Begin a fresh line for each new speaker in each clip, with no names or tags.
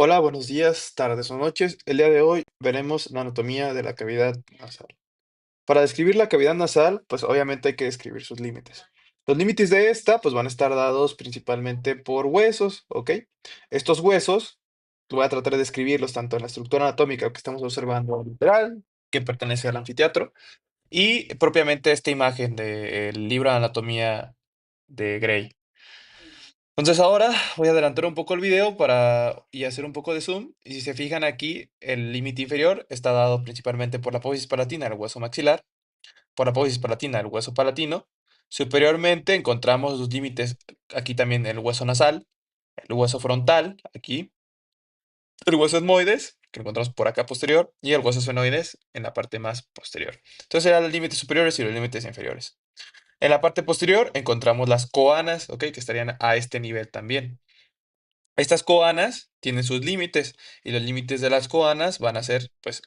Hola, buenos días, tardes o noches. El día de hoy veremos la anatomía de la cavidad nasal. Para describir la cavidad nasal, pues obviamente hay que describir sus límites. Los límites de esta, pues van a estar dados principalmente por huesos, ¿ok? Estos huesos, voy a tratar de describirlos tanto en la estructura anatómica que estamos observando lateral, que pertenece al anfiteatro, y propiamente esta imagen del libro de anatomía de Gray. Entonces ahora voy a adelantar un poco el video y hacer un poco de zoom. Y si se fijan aquí, el límite inferior está dado principalmente por la apófisis palatina del hueso maxilar, por la apófisis palatina del hueso palatino. Superiormente encontramos los límites, aquí también el hueso nasal, el hueso frontal, aquí, el hueso etmoides, que lo encontramos por acá posterior, y el hueso esfenoides en la parte más posterior. Entonces eran los límites superiores y los límites inferiores. En la parte posterior encontramos las coanas, ¿ok? Que estarían a este nivel también. Estas coanas tienen sus límites y los límites de las coanas van a ser, pues,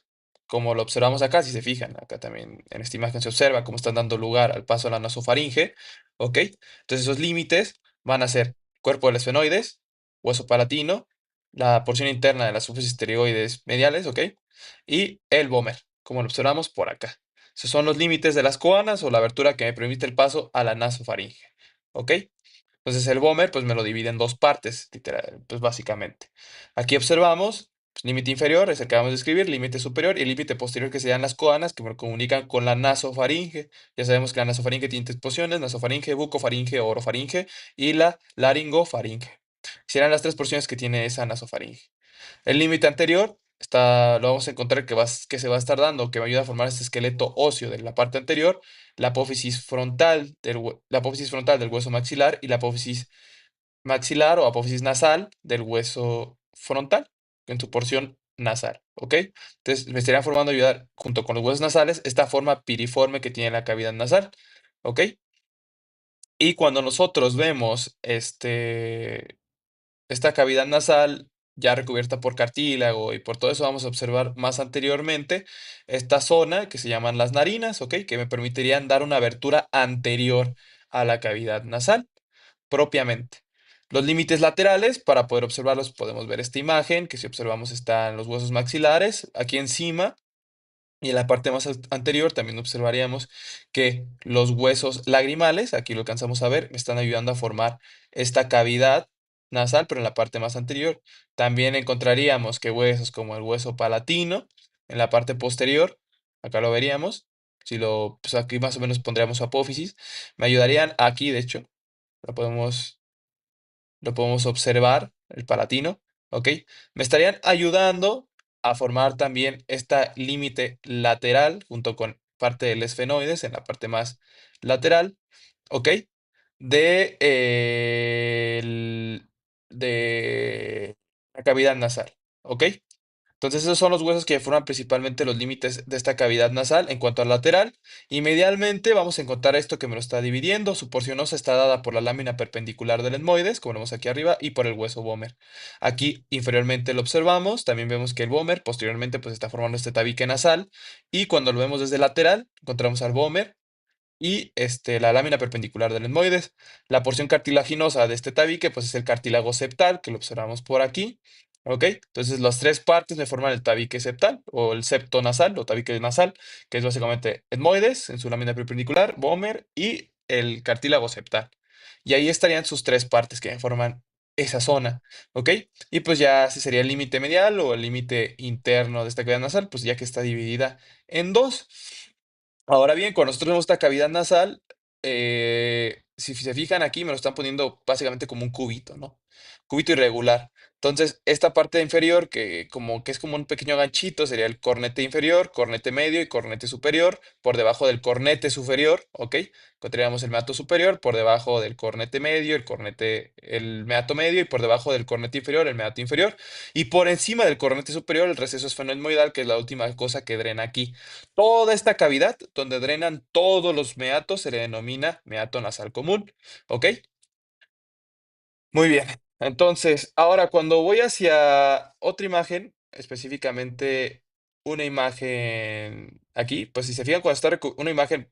como lo observamos acá, si se fijan, acá también en esta imagen se observa cómo están dando lugar al paso de la nasofaringe, ¿ok? Entonces esos límites van a ser cuerpo del esfenoides, hueso palatino, la porción interna de las sufis pterioides mediales, ¿ok? Y el vómer, como lo observamos por acá. Esos son los límites de las coanas o la abertura que me permite el paso a la nasofaringe, ¿ok? Entonces el Bomer pues me lo divide en dos partes, literal, pues básicamente. Aquí observamos, pues, límite inferior es el que vamos a escribir, límite superior y límite posterior que serían las coanas que me comunican con la nasofaringe. Ya sabemos que la nasofaringe tiene tres porciones, nasofaringe, bucofaringe, orofaringe y la laringofaringe. Serán las tres porciones que tiene esa nasofaringe. El límite anterior lo vamos a encontrar que se va a estar dando, que me ayuda a formar este esqueleto óseo de la parte anterior, la apófisis frontal del hueso maxilar y la apófisis maxilar o apófisis nasal del hueso frontal, en su porción nasal, ¿ok? Entonces me estarían formando ayudar, junto con los huesos nasales, esta forma piriforme que tiene la cavidad nasal, ¿ok? Y cuando nosotros vemos esta cavidad nasal ya recubierta por cartílago y por todo eso vamos a observar más anteriormente esta zona que se llaman las narinas, ¿ok? Que me permitirían dar una abertura anterior a la cavidad nasal propiamente. Los límites laterales, para poder observarlos, podemos ver esta imagen, que si observamos están los huesos maxilares aquí encima, y en la parte más anterior también observaríamos que los huesos lagrimales, aquí lo alcanzamos a ver, me están ayudando a formar esta cavidad nasal, pero en la parte más anterior. También encontraríamos que huesos como el hueso palatino, en la parte posterior, acá lo veríamos, pues aquí más o menos pondríamos su apófisis, me ayudarían aquí, de hecho, lo podemos observar, el palatino, ¿ok? Me estarían ayudando a formar también esta límite lateral junto con parte del esfenoides en la parte más lateral, ¿ok? De, de la cavidad nasal, ¿ok? Entonces esos son los huesos que forman principalmente los límites de esta cavidad nasal en cuanto al lateral. Y medialmente vamos a encontrar esto que me lo está dividiendo. Su porción ósea está dada por la lámina perpendicular del etmoides, como vemos aquí arriba, y por el hueso vómer. Aquí inferiormente lo observamos. También vemos que el vómer posteriormente pues está formando este tabique nasal. Y cuando lo vemos desde lateral, encontramos al vómer y la lámina perpendicular del etmoides. La porción cartilaginosa de este tabique pues es el cartílago septal, que lo observamos por aquí. ¿Ok? Entonces las tres partes me forman el tabique septal o el septo nasal o tabique nasal, que es básicamente etmoides en su lámina perpendicular, vómer y el cartílago septal. Y ahí estarían sus tres partes que forman esa zona. ¿Ok? Y pues ya ese sería el límite medial o el límite interno de esta cavidad nasal, pues ya que está dividida en dos. Ahora bien, cuando nosotros vemos esta cavidad nasal, si se fijan aquí, me lo están poniendo básicamente como un cubito, ¿no? Cubito irregular. Entonces, esta parte inferior, que es como un pequeño ganchito, sería el cornete inferior, cornete medio y cornete superior. Por debajo del cornete superior, ¿ok? Encontraríamos el meato superior, por debajo del cornete medio, el meato medio, y por debajo del cornete inferior, el meato inferior. Y por encima del cornete superior, el receso esfenoidal, que es la última cosa que drena aquí. Toda esta cavidad donde drenan todos los meatos se le denomina meato nasal común. ¿Ok? Muy bien. Entonces, ahora cuando voy hacia otra imagen, específicamente una imagen aquí, pues si se fijan, cuando está una imagen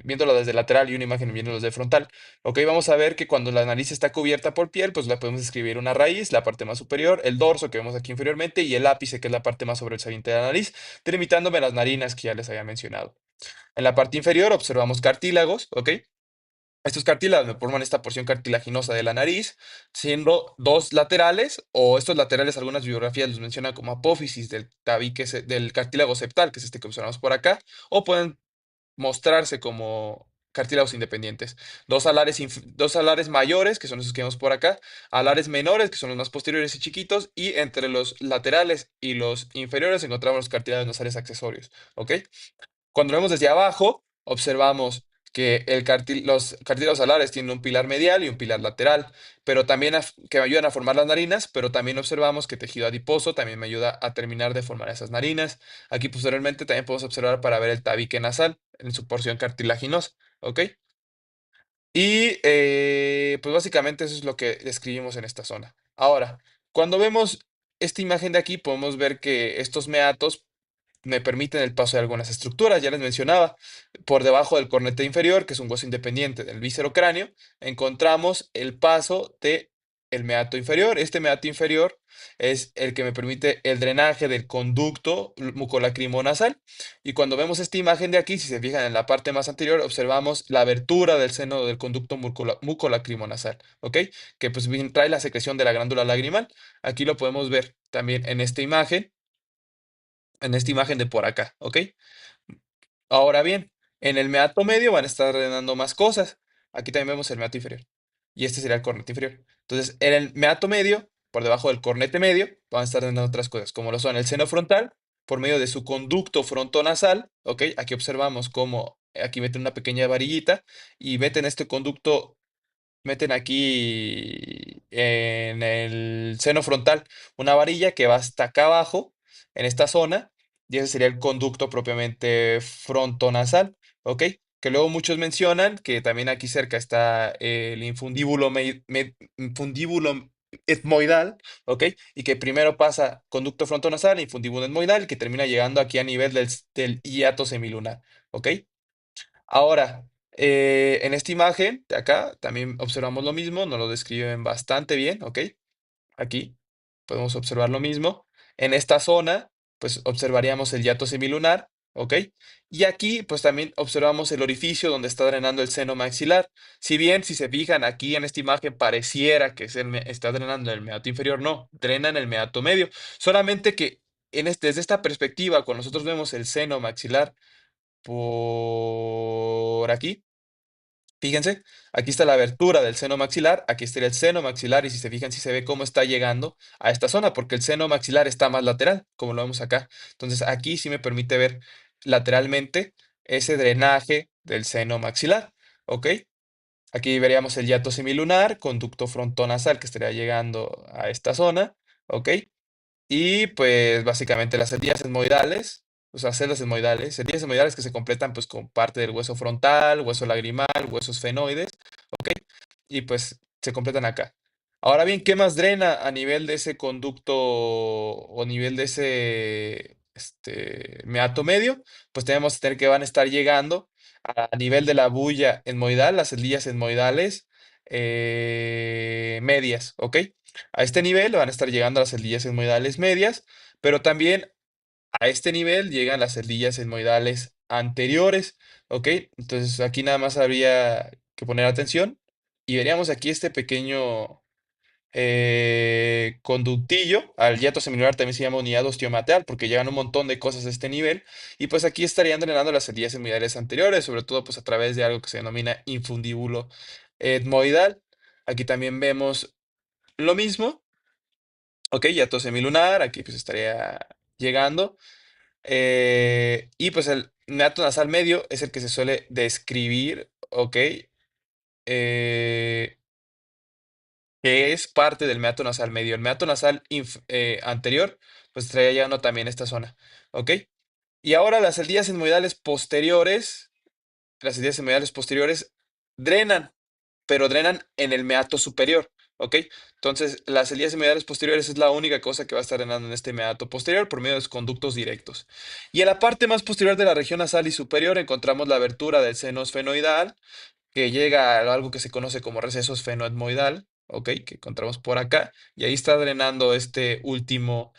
viéndolo desde lateral y una imagen viéndolo desde frontal. Ok, vamos a ver que cuando la nariz está cubierta por piel, pues la podemos escribir una raíz, la parte más superior, el dorso que vemos aquí inferiormente y el ápice, que es la parte más sobresaliente de la nariz, delimitándome las narinas que ya les había mencionado. En la parte inferior observamos cartílagos, ¿ok? Estos cartílagos forman esta porción cartilaginosa de la nariz, siendo dos laterales, o estos laterales, algunas bibliografías los mencionan como apófisis del tabique, del cartílago septal, que es este que observamos por acá, o pueden mostrarse como cartílagos independientes. Dos alares mayores, que son esos que vemos por acá, alares menores, que son los más posteriores y chiquitos, y entre los laterales y los inferiores encontramos los cartílagos nasales accesorios, ¿ok? Cuando lo vemos desde abajo, observamos que los cartílagos alares tienen un pilar medial y un pilar lateral, pero también que me ayudan a formar las narinas, pero también observamos que tejido adiposo también me ayuda a terminar de formar esas narinas. Aquí posteriormente también podemos observar para ver el tabique nasal en su porción cartilaginosa, ¿ok? Y pues básicamente eso es lo que describimos en esta zona. Ahora, cuando vemos esta imagen de aquí, podemos ver que estos meatos me permiten el paso de algunas estructuras, ya les mencionaba, por debajo del cornete inferior, que es un hueso independiente del víscero cráneo, encontramos el paso de el meato inferior. Este meato inferior es el que me permite el drenaje del conducto mucolacrimonasal. Y cuando vemos esta imagen de aquí, si se fijan en la parte más anterior, observamos la abertura del seno del conducto mucolacrimonasal, ¿ok? Que pues bien trae la secreción de la glándula lagrimal. Aquí lo podemos ver también en esta imagen de por acá, ¿ok? Ahora bien, en el meato medio van a estar drenando más cosas. Aquí también vemos el meato inferior. Y este sería el cornete inferior. Entonces, en el meato medio, por debajo del cornete medio, van a estar drenando otras cosas, como lo son el seno frontal, por medio de su conducto frontonasal, ¿ok? Aquí observamos cómo aquí meten una pequeña varillita y meten este conducto, meten aquí en el seno frontal una varilla que va hasta acá abajo, en esta zona, y ese sería el conducto propiamente frontonasal, ¿ok? Que luego muchos mencionan que también aquí cerca está el infundíbulo etmoidal, ¿ok? Y que primero pasa conducto frontonasal, infundíbulo etmoidal, que termina llegando aquí a nivel del hiato semilunar, ¿ok? Ahora, en esta imagen de acá también observamos lo mismo, nos lo describen bastante bien, ¿ok? Aquí podemos observar lo mismo. En esta zona, pues observaríamos el hiato semilunar, ¿ok? Y aquí, pues también observamos el orificio donde está drenando el seno maxilar. Si bien, si se fijan aquí en esta imagen, pareciera que está drenando el meato inferior, no, drena en el meato medio. Solamente que desde esta perspectiva, cuando nosotros vemos el seno maxilar por aquí, fíjense, aquí está la abertura del seno maxilar, aquí estaría el seno maxilar y si se fijan, si se ve cómo está llegando a esta zona, porque el seno maxilar está más lateral, como lo vemos acá. Entonces aquí sí me permite ver lateralmente ese drenaje del seno maxilar, ¿ok? Aquí veríamos el hiato semilunar, conducto frontonasal que estaría llegando a esta zona, ¿ok? Y pues básicamente las setillas esmoidales, o sea, setillas esmoidales que se completan pues con parte del hueso frontal, hueso lagrimal, huesos fenoides, ¿ok? Y pues se completan acá. Ahora bien, ¿qué más drena a nivel de ese conducto o nivel de ese meato medio? Pues tenemos que tener que van a estar llegando a nivel de la bulla etmoidal, las setillas etmoidales medias, ¿ok? A este nivel van a estar llegando las celdillas etmoidales medias, pero también a este nivel llegan las celdillas etmoidales anteriores, ¿ok? Entonces aquí nada más habría que poner atención y veríamos aquí este pequeño conductillo. Al hiato semilunar también se llama unidad osteomateal porque llegan un montón de cosas a este nivel y pues aquí estarían drenando las celdillas etmoidales anteriores, sobre todo pues a través de algo que se denomina infundíbulo etmoidal. Aquí también vemos lo mismo. Ok, hiato semilunar, aquí pues estaría llegando. Y pues el meato nasal medio es el que se suele describir, ok, que es parte del meato nasal medio. El meato nasal anterior, pues estaría llegando también a esta zona, ok. Y ahora las etmodiales posteriores drenan, pero drenan en el meato superior. ¿ok? Entonces, las cilias hemorroidales posteriores es la única cosa que va a estar drenando en este meato posterior por medio de los conductos directos. Y en la parte más posterior de la región nasal y superior encontramos la abertura del seno esfenoidal, que llega a algo que se conoce como receso esfenoetmoidal, ¿ok? Que encontramos por acá, y ahí está drenando este último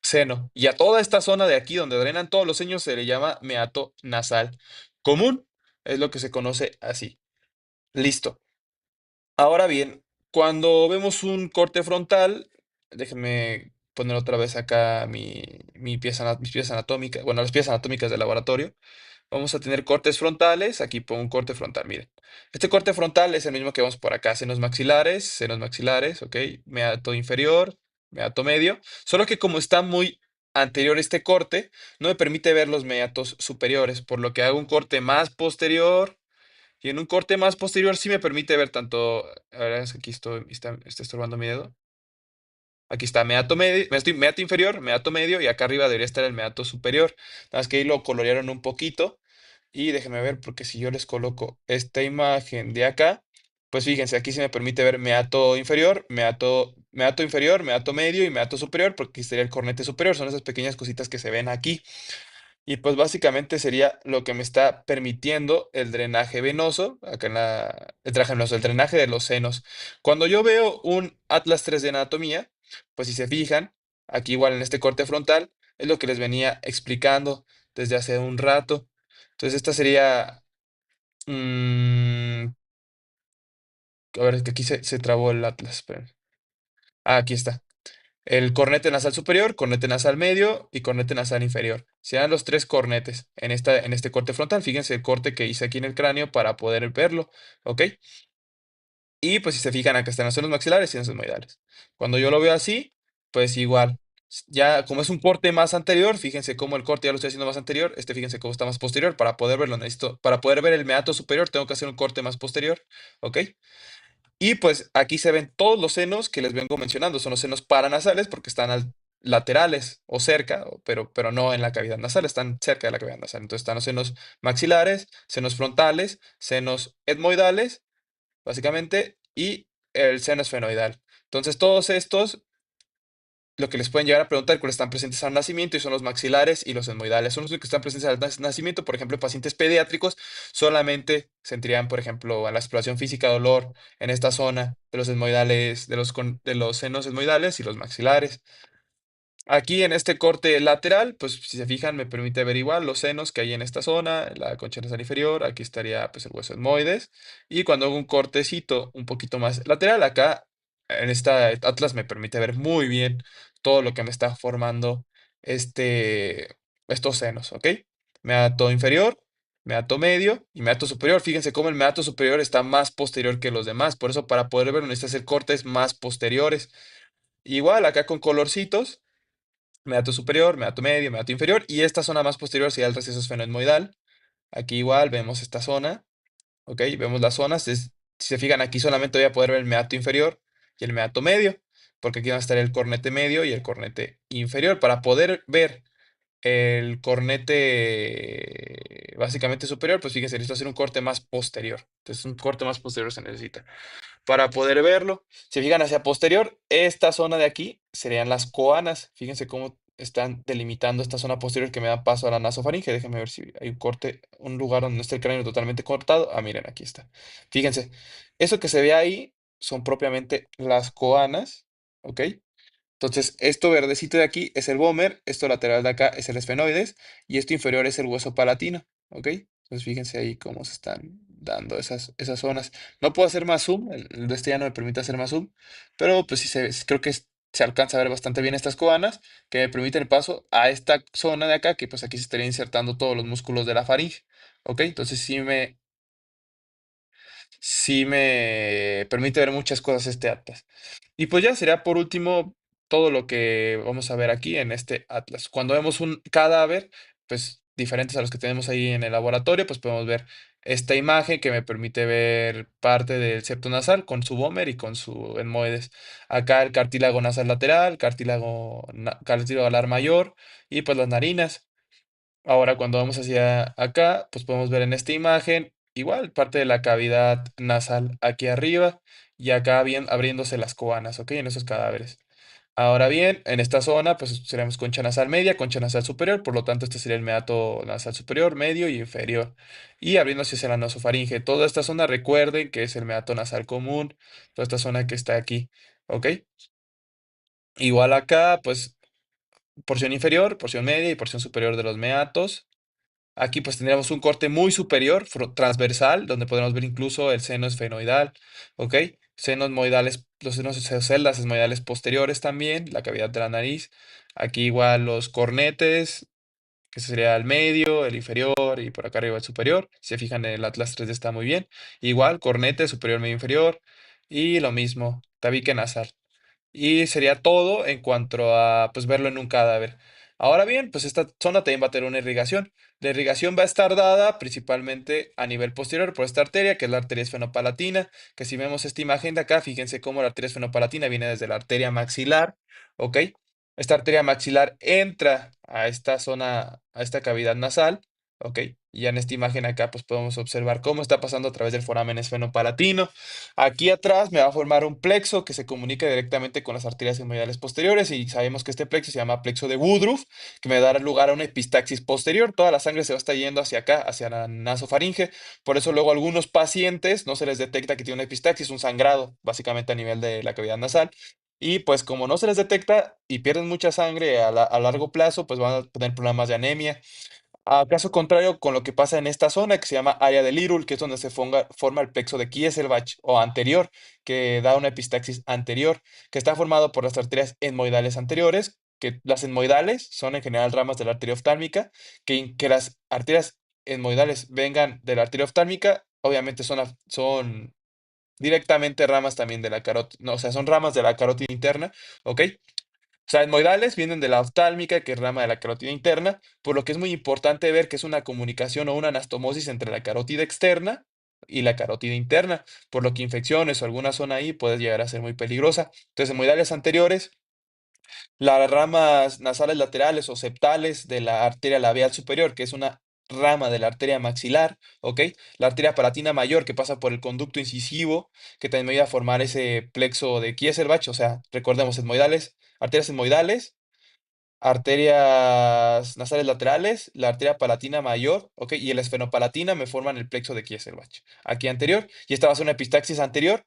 seno. Y a toda esta zona de aquí, donde drenan todos los senos, se le llama meato nasal común, es lo que se conoce así. Listo. Ahora bien, cuando vemos un corte frontal, déjenme poner otra vez acá mis piezas anatómicas, bueno, las piezas anatómicas del laboratorio. Vamos a tener cortes frontales. Aquí pongo un corte frontal, miren. Este corte frontal es el mismo que vemos por acá. Senos maxilares, ¿ok? Meato inferior, meato medio. Solo que como está muy anterior este corte, no me permite ver los meatos superiores, por lo que hago un corte más posterior. Y en un corte más posterior sí me permite ver tanto. A ver, es que aquí está estorbando mi dedo. Aquí está meato medio, meato inferior, meato medio y acá arriba debería estar el meato superior. Nada más que ahí lo colorearon un poquito. Y déjenme ver, porque si yo les coloco esta imagen de acá, pues fíjense, aquí se me permite ver meato inferior, meato inferior, meato medio y meato superior, porque aquí sería el cornete superior. Son esas pequeñas cositas que se ven aquí. Y pues básicamente sería lo que me está permitiendo el drenaje venoso, acá el drenaje venoso, el drenaje de los senos. Cuando yo veo un Atlas 3 de anatomía, pues si se fijan, aquí igual en este corte frontal, es lo que les venía explicando desde hace un rato. Entonces esta sería, a ver, es que aquí se trabó el Atlas, esperen. Ah, aquí está. El cornete nasal superior, cornete nasal medio y cornete nasal inferior. Sean los tres cornetes en este corte frontal. Fíjense el corte que hice aquí en el cráneo para poder verlo, ¿ok? Y pues si se fijan, acá están los senos maxilares y los esmoidales. Cuando yo lo veo así, pues igual. Ya como es un corte más anterior, fíjense cómo el corte ya lo estoy haciendo más anterior. Fíjense cómo está más posterior. Para poder verlo, para poder ver el meato superior, tengo que hacer un corte más posterior, ¿ok? Y pues aquí se ven todos los senos que les vengo mencionando. Son los senos paranasales porque están laterales o cerca, pero no en la cavidad nasal, están cerca de la cavidad nasal. Entonces están los senos maxilares, senos frontales, senos etmoidales, básicamente, y el seno esfenoidal. Entonces todos estos, lo que les pueden llegar a preguntar, cuáles están presentes al nacimiento y son los maxilares y los etmoidales. Son los que están presentes al nacimiento, por ejemplo, en pacientes pediátricos, solamente sentirían, por ejemplo, a la exploración física dolor en esta zona de los etmoidales, de los senos etmoidales y los maxilares. Aquí en este corte lateral, pues si se fijan, me permite ver igual los senos que hay en esta zona, la concha nasal inferior, aquí estaría pues el hueso etmoides, y cuando hago un cortecito un poquito más lateral, acá en esta atlas me permite ver muy bien todo lo que me está formando estos senos, ¿ok? Meato inferior, meato medio y meato superior. Fíjense cómo el meato superior está más posterior que los demás, por eso para poder verlo necesitas hacer cortes más posteriores. Igual acá con colorcitos. Meato superior, meato medio, meato inferior. Y esta zona más posterior sería el receso esfenoidal. Aquí igual vemos esta zona. ¿Ok? Vemos las zonas. Si se fijan, aquí solamente voy a poder ver el meato inferior y el meato medio. Porque aquí va a estar el cornete medio y el cornete inferior. Para poder ver el cornete básicamente superior, pues fíjense, necesito hacer un corte más posterior. Entonces, un corte más posterior se necesita para poder verlo. Si fijan hacia posterior, esta zona de aquí serían las coanas. Fíjense cómo están delimitando esta zona posterior que me da paso a la nasofaringe. Déjenme ver si hay un corte, un lugar donde no esté el cráneo totalmente cortado. Ah, miren, aquí está. Fíjense, eso que se ve ahí son propiamente las coanas, ¿ok? Entonces, esto verdecito de aquí es el vómer, esto lateral de acá es el esfenoides y esto inferior es el hueso palatino, ¿ok? Entonces, fíjense ahí cómo se están dando esas zonas. No puedo hacer más zoom, el de este ya no me permite hacer más zoom, pero pues sí creo que se alcanza a ver bastante bien estas coanas que me permiten el paso a esta zona de acá, que pues aquí se estarían insertando todos los músculos de la faringe, ¿ok? Entonces sí me permite ver muchas cosas este atlas. Y pues ya sería por último todo lo que vamos a ver aquí en este atlas. Cuando vemos un cadáver, pues diferentes a los que tenemos ahí en el laboratorio, pues podemos ver esta imagen que me permite ver parte del septo nasal con su vómer y con su etmoides. Acá el cartílago nasal lateral, cartílago alar mayor y pues las narinas. Ahora cuando vamos hacia acá, pues podemos ver en esta imagen igual parte de la cavidad nasal aquí arriba y acá bien abriéndose las coanas, ¿ok? En esos cadáveres. Ahora bien, en esta zona, pues tenemos concha nasal media, concha nasal superior, por lo tanto, este sería el meato nasal superior, medio y inferior. Y abriéndose hacia la nasofaringe. Toda esta zona, recuerden que es el meato nasal común, toda esta zona que está aquí, ¿ok? Igual acá, pues porción inferior, porción media y porción superior de los meatos. Aquí pues tendríamos un corte muy superior, transversal, donde podemos ver incluso el seno esfenoidal, ¿ok? Senos moidales, los senos celdas esmoidales posteriores también, la cavidad de la nariz. Aquí igual los cornetes, que sería el medio, el inferior y por acá arriba el superior. Si se fijan en el Atlas 3D está muy bien. Igual, cornete, superior, medio, inferior. Y lo mismo, tabique nasal. Y sería todo en cuanto a pues verlo en un cadáver. Ahora bien, pues esta zona también va a tener una irrigación. La irrigación va a estar dada principalmente a nivel posterior por esta arteria, que es la arteria esfenopalatina, que si vemos esta imagen de acá, fíjense cómo la arteria esfenopalatina viene desde la arteria maxilar, ¿ok? Esta arteria maxilar entra a esta zona, a esta cavidad nasal, ¿ok? Y ya en esta imagen acá pues podemos observar cómo está pasando a través del foramen esfenopalatino. Aquí atrás me va a formar un plexo que se comunica directamente con las arterias hemorroidales posteriores y sabemos que este plexo se llama plexo de Woodruff, que me dará lugar a una epistaxis posterior. Toda la sangre se va a estar yendo hacia acá, hacia la nasofaringe. Por eso luego a algunos pacientes no se les detecta que tiene una epistaxis, un sangrado, básicamente a nivel de la cavidad nasal. Y pues como no se les detecta y pierden mucha sangre a largo plazo, pues van a tener problemas de anemia. A caso contrario con lo que pasa en esta zona que se llama área de Little, que es donde se forma el plexo de Kieselbach o anterior, que da una epistaxis anterior, que está formado por las arterias etmoidales anteriores, que las etmoidales son en general ramas de la arteria oftálmica, que las arterias etmoidales vengan de la arteria oftálmica, obviamente son directamente ramas también de la carótida, no, o sea, son ramas de la carótida interna, ¿ok? O sea, etmoidales vienen de la oftálmica, que es rama de la carótida interna, por lo que es muy importante ver que es una comunicación o una anastomosis entre la carótida externa y la carótida interna, por lo que infecciones o alguna zona ahí puede llegar a ser muy peligrosa. Entonces, etmoidales anteriores, las ramas nasales laterales o septales de la arteria labial superior, que es una rama de la arteria maxilar, ¿ok? La arteria palatina mayor, que pasa por el conducto incisivo, que también me ayuda a formar ese plexo de Kieselbach, o sea, recordemos, etmoidales, arterias etmoidales, arterias nasales laterales, la arteria palatina mayor, ¿ok? Y el esfenopalatina me forman el plexo de Kieselbach. Aquí anterior, y esta va a ser una epistaxis anterior,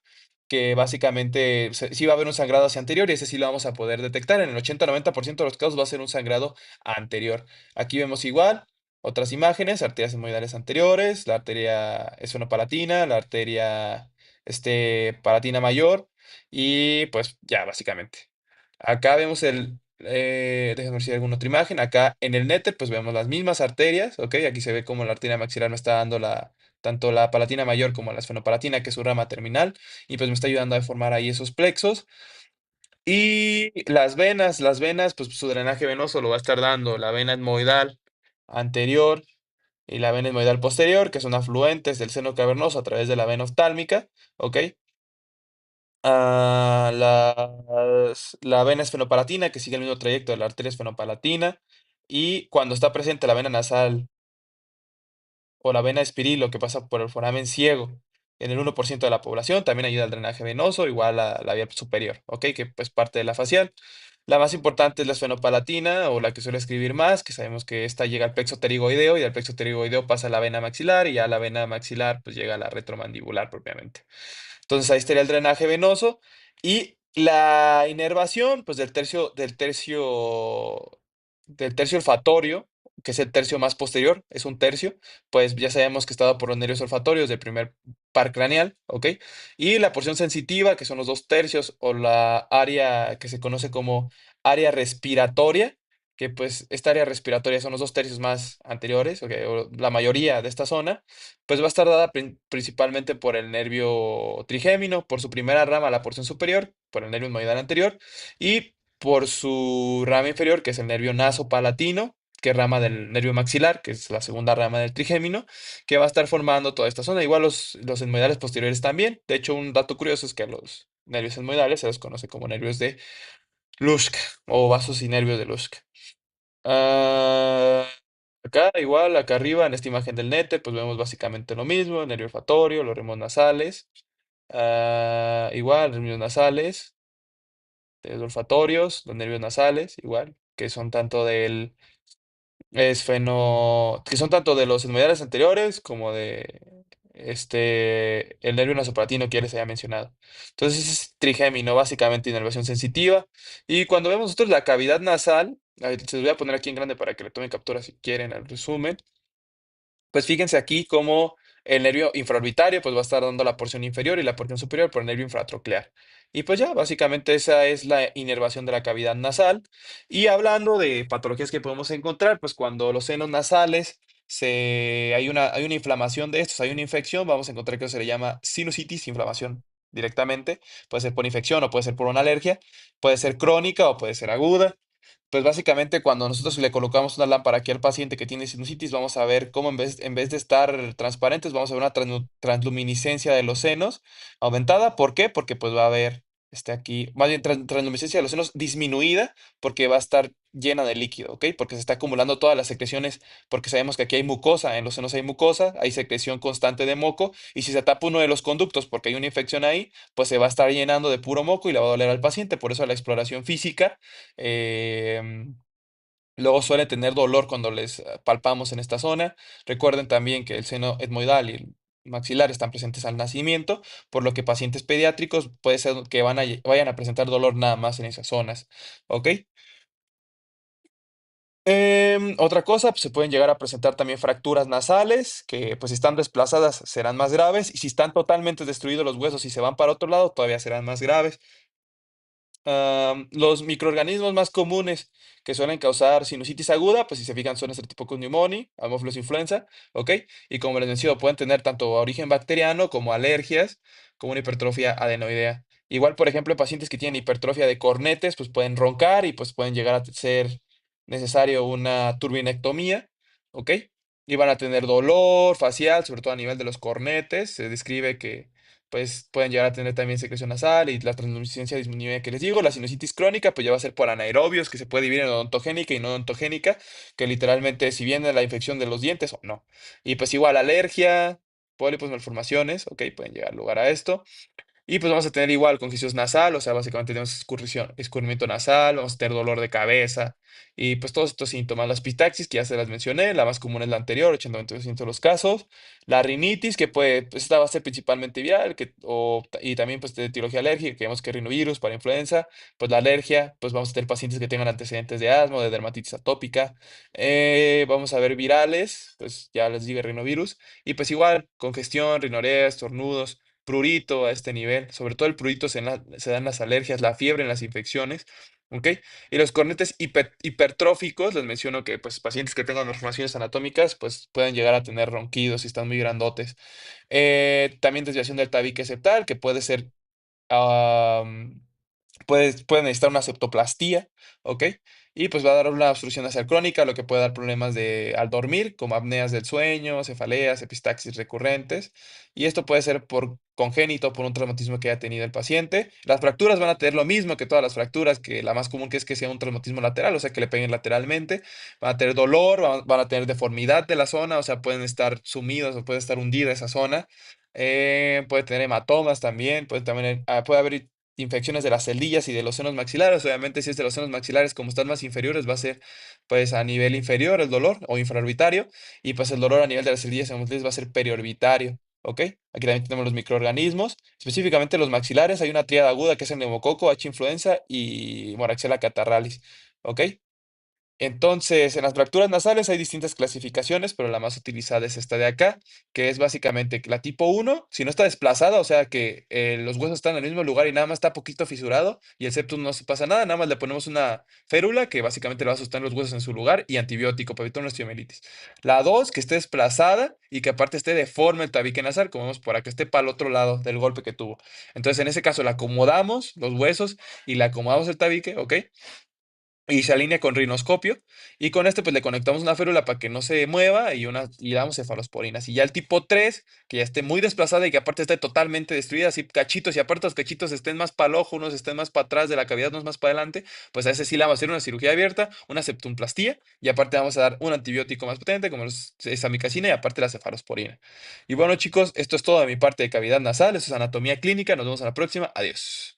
que básicamente sí va a haber un sangrado hacia anterior y ese sí lo vamos a poder detectar. En el 80-90% de los casos va a ser un sangrado anterior. Aquí vemos igual otras imágenes, arterias hemorroidales anteriores, la arteria esfenopalatina, la arteria palatina mayor y pues ya básicamente. Acá vemos déjenme ver si hay alguna otra imagen. Acá en el néter, pues vemos las mismas arterias, ¿ok? Aquí se ve cómo la arteria maxilar me está dando tanto la palatina mayor como la esfenopalatina, que es su rama terminal, y pues me está ayudando a formar ahí esos plexos. Y las venas, pues su drenaje venoso lo va a estar dando la vena etmoidal anterior y la vena etmoidal posterior, que son afluentes del seno cavernoso a través de la vena oftálmica, ¿ok? La vena esfenopalatina, que sigue el mismo trayecto de la arteria esfenopalatina, y cuando está presente la vena nasal o la vena espirilo, que pasa por el foramen ciego en el 1% de la población, también ayuda al drenaje venoso, igual a la vía superior, ¿ok? Que pues parte de la facial. La más importante es la esfenopalatina, o la que suele escribir más, que sabemos que esta llega al plexo pterigoideo, y del plexo pterigoideo pasa a la vena maxilar, y ya la vena maxilar pues llega a la retromandibular propiamente. Entonces ahí estaría el drenaje venoso y la inervación, pues del tercio olfatorio, que es el tercio más posterior, es un tercio, pues ya sabemos que está dado por los nervios olfatorios del primer par craneal, ¿ok? Y la porción sensitiva, que son los 2 tercios, o la área que se conoce como área respiratoria, que pues esta área respiratoria son los 2 tercios más anteriores, ¿ok? O la mayoría de esta zona pues va a estar dada principalmente por el nervio trigémino, por su primera rama, la porción superior, por el nervio etmoidal anterior, y por su rama inferior, que es el nervio nasopalatino, que es rama del nervio maxilar, que es la segunda rama del trigémino, que va a estar formando toda esta zona. Igual los etmoidales posteriores también. De hecho, un dato curioso es que a los nervios etmoidales se los conoce como nervios de Luschka o vasos y nervios de Luschka. Ah, Acá, igual, acá arriba en esta imagen del néter, pues vemos básicamente lo mismo, el nervio olfatorio, los ritmos nasales, igual, ritmos nasales, los olfatorios, los nervios nasales, igual, que son tanto del que son tanto de los esmoidales anteriores como de el nervio nasopalatino que ya les había mencionado. Entonces es trigémino, básicamente inervación sensitiva. Y cuando vemos nosotros la cavidad nasal, se los voy a poner aquí en grande para que le tomen captura si quieren al resumen. Pues fíjense aquí cómo el nervio infraorbitario pues va a estar dando la porción inferior y la porción superior por el nervio infratroclear. Y pues ya, básicamente esa es la inervación de la cavidad nasal. Y hablando de patologías que podemos encontrar, pues cuando los senos nasales hay una inflamación de estos, hay una infección, vamos a encontrar que eso se le llama sinusitis, inflamación directamente. Puede ser por infección o puede ser por una alergia, puede ser crónica o puede ser aguda. Pues básicamente cuando nosotros le colocamos una lámpara aquí al paciente que tiene sinusitis, vamos a ver cómo en vez de estar transparentes, vamos a ver una transluminiscencia de los senos aumentada. ¿Por qué? Porque pues va a haber aquí, más bien transluminiscencia de los senos disminuida porque va a estar llena de líquido, ¿ok? Porque se está acumulando todas las secreciones, porque sabemos que aquí hay mucosa, en los senos hay mucosa, hay secreción constante de moco, y si se tapa uno de los conductos porque hay una infección ahí, pues se va a estar llenando de puro moco y le va a doler al paciente. Por eso la exploración física. Luego suele tener dolor cuando les palpamos en esta zona. Recuerden también que el seno etmoidal y el maxilar están presentes al nacimiento, por lo que pacientes pediátricos puede ser que vayan a presentar dolor nada más en esas zonas. ¿Ok? Otra cosa, pues se pueden llegar a presentar también fracturas nasales, que pues si están desplazadas serán más graves, y si están totalmente destruidos los huesos y se van para otro lado, todavía serán más graves. Los microorganismos más comunes que suelen causar sinusitis aguda, pues si se fijan son Streptococcus pneumoniae, Haemophilus influenza, ¿ok? Y como les menciono, pueden tener tanto origen bacteriano como alergias, como una hipertrofia adenoidea. Igual, por ejemplo, en pacientes que tienen hipertrofia de cornetes, pues pueden roncar y pues pueden llegar a ser necesario una turbinectomía, ¿ok? Y van a tener dolor facial, sobre todo a nivel de los cornetes. Se describe que pues pueden llegar a tener también secreción nasal y la translucencia disminuye que les digo. La sinusitis crónica, pues ya va a ser por anaerobios, que se puede dividir en odontogénica y no odontogénica, que literalmente si viene la infección de los dientes o no. Y pues igual alergia, pólipos, malformaciones, ok, pueden llegar a lugar a esto. Y pues vamos a tener igual congestión nasal, o sea, básicamente tenemos escurrimiento nasal, vamos a tener dolor de cabeza y pues todos estos síntomas. Las pistaxis, que ya se las mencioné, la más común es la anterior, 80-90% de los casos. La rinitis, que pues esta va a ser principalmente viral, y también pues de etiología alérgica, que vemos que rinovirus para influenza. Pues la alergia, pues vamos a tener pacientes que tengan antecedentes de asma o de dermatitis atópica. Vamos a ver virales, pues ya les digo rinovirus. Y pues igual, congestión, rinorea, estornudos, prurito a este nivel. Sobre todo el prurito se da en las alergias, la fiebre en las infecciones. ¿Ok? Y los cornetes hipertróficos, les menciono que pues pacientes que tengan malformaciones anatómicas pues pueden llegar a tener ronquidos si están muy grandotes. También desviación del tabique septal, que puede ser am, puede necesitar una septoplastía, ¿ok? Y pues va a dar una obstrucción nasal crónica, lo que puede dar problemas al dormir, como apneas del sueño, cefaleas, epistaxis recurrentes. Y esto puede ser por congénito, por un traumatismo que haya tenido el paciente. Las fracturas van a tener lo mismo que todas las fracturas, que la más común que es que sea un traumatismo lateral, o sea, que le peguen lateralmente. Van a tener dolor, van a tener deformidad de la zona, o sea, pueden estar sumidos o puede estar hundida esa zona. Puede tener hematomas también, puede haber infecciones de las celdillas y de los senos maxilares. Obviamente, si es de los senos maxilares, como están más inferiores, va a ser pues a nivel inferior el dolor o infraorbitario, y pues el dolor a nivel de las celdillas va a ser periorbitario. ¿Ok? Aquí también tenemos los microorganismos, específicamente los maxilares. Hay una tríada aguda que es el neumococo, H. influenza y Moraxella catarrhalis. ¿Ok? Entonces, en las fracturas nasales hay distintas clasificaciones, pero la más utilizada es esta de acá, que es básicamente la tipo uno. Si no está desplazada, o sea que los huesos están en el mismo lugar y nada más está poquito fisurado y el septum no se pasa nada, nada más le ponemos una férula que básicamente le va a sostener los huesos en su lugar y antibiótico para evitar una osteomielitis. La 2 que esté desplazada y que aparte esté deforme el tabique nasal, como vemos por acá, esté para el otro lado del golpe que tuvo. Entonces, en ese caso, le acomodamos los huesos y le acomodamos el tabique, ¿ok? y se alinea con rinoscopio. Y con este, pues le conectamos una férula para que no se mueva y damos cefalosporinas. Y ya el tipo 3 que ya esté muy desplazada y que aparte esté totalmente destruida, así cachitos, y aparte los cachitos estén más para el ojo, unos estén más para atrás de la cavidad, unos más para adelante, pues a ese sí le vamos a hacer una cirugía abierta, una septumplastía, y aparte vamos a dar un antibiótico más potente, como es amicacina, y aparte la cefalosporina. Y bueno, chicos, esto es todo de mi parte de cavidad nasal, esto es anatomía clínica, nos vemos a la próxima, adiós.